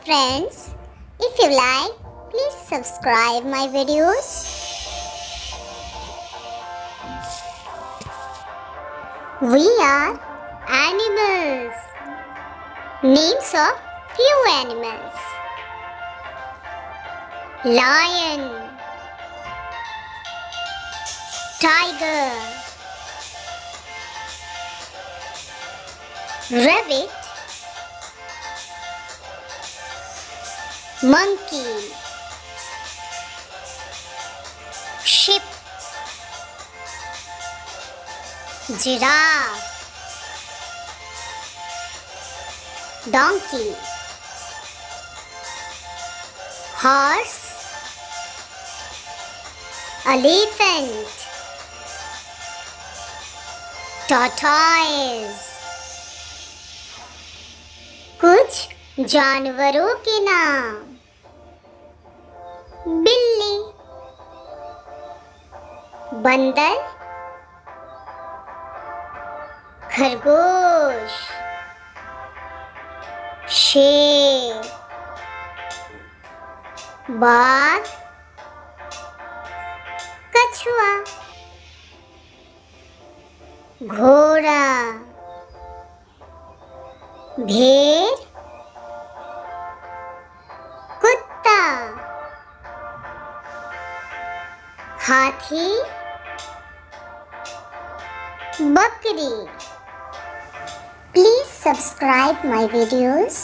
friends, if you like, please subscribe my videos. We are animals. Names of few animals: lion, tiger, rabbit, monkey, sheep, giraffe, donkey, horse, elephant, tortoise. कुछ जानवरों के नाम: बिल्ली, बंदर, खरगोश, शेर, बाघ, कछुआ, घोड़ा, भेड़, कुत्ता, हाथी, बकरी. Please subscribe my videos.